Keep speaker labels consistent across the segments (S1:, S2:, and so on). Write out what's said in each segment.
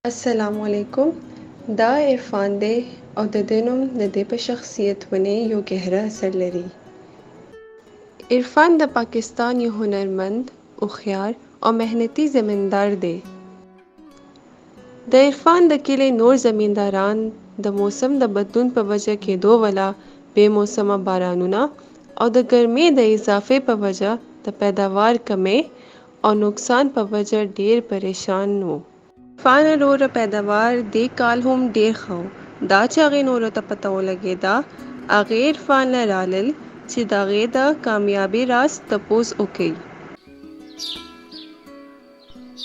S1: السلام علیکم. دا عرفان دی او د دې نوم د دې په شخصیت ونې یو ګهره اثر لري. عرفان د پاکستان یو هنرمند، هوښیار او محنتي زمیندار دی. د عرفان د کلي نور زمینداران د موسم د بدلون په وجه کېدو والا بې موسمه بارانونه او د ګرمۍ د اضافې په وجه د پیداوار کمۍ او نقصان په وجه ډېر پریشان وو. عرفان وروره پیداوار دې کال هم ډېر ښه و. دا چې هغې نورو ته پته ولګېده، هغې عرفان له رالل چې د هغې د کامیابۍ راز تپوس وکړي.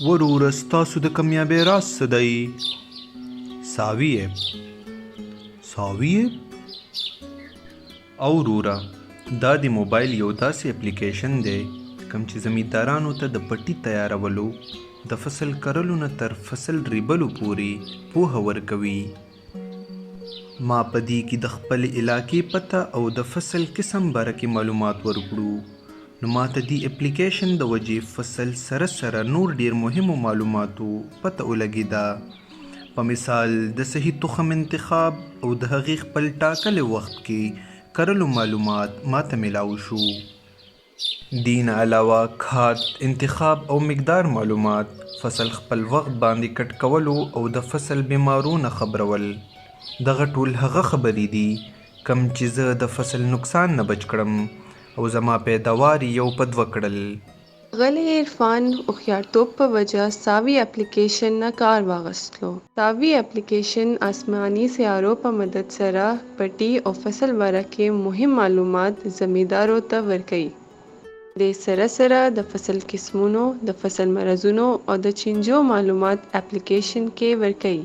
S2: وروره ستاسو د کامیابۍ راز څه دی؟ ساوي ایپ. او وروره دا د موبایل یو داسې اپلیکیشن دی کوم چې زمیندارانو ته د پټي تیارولو، د فصل کرلو نه تر فصل ریبلو پورې پوهه ورکوي. ما په دې کې د خپل علاقې پته او د فصل قسم باره کې معلومات ورکړو. نو ما ته دې اپلیکیشن د وجې فصل سره سره نور ډېر مهمو معلوماتو پته ولګېده. په مثال د صحیح تخم انتخاب او د هغې خپل ټاکلي وخت کې کرلو معلومات ما ته میلاو شو. دین علاوه کھاد انتخاب او مقدار معلومات، فصل خپل وخت باندې کټ کولو او د فصل بیمارونه خبرول. دغه ټول هغه خبرې دي کم چې زه د فصل نقصان نه بچ کړم او زما پیداوار یو په دوه کړل.
S1: غلی عرفان هوښیارتوب په وجه ساوي اپلیکیشن نه کار واخیستلو. ساوي اپلیکیشن آسماني سیارو په مدد سره پټي او فصل باره کې مهم معلومات زمیندارو ته ورکوي. د سره سره د فصل قسمونو، د فصل مرضونو او د چینجو معلومات اپلیکیشن کې ورکوي.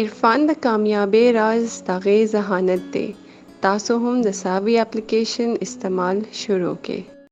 S1: عرفان د کامیابۍ راز د هغې ذهانت دی. تاسو هم د ساوي اپلیکیشن استعمال شروع کړئ.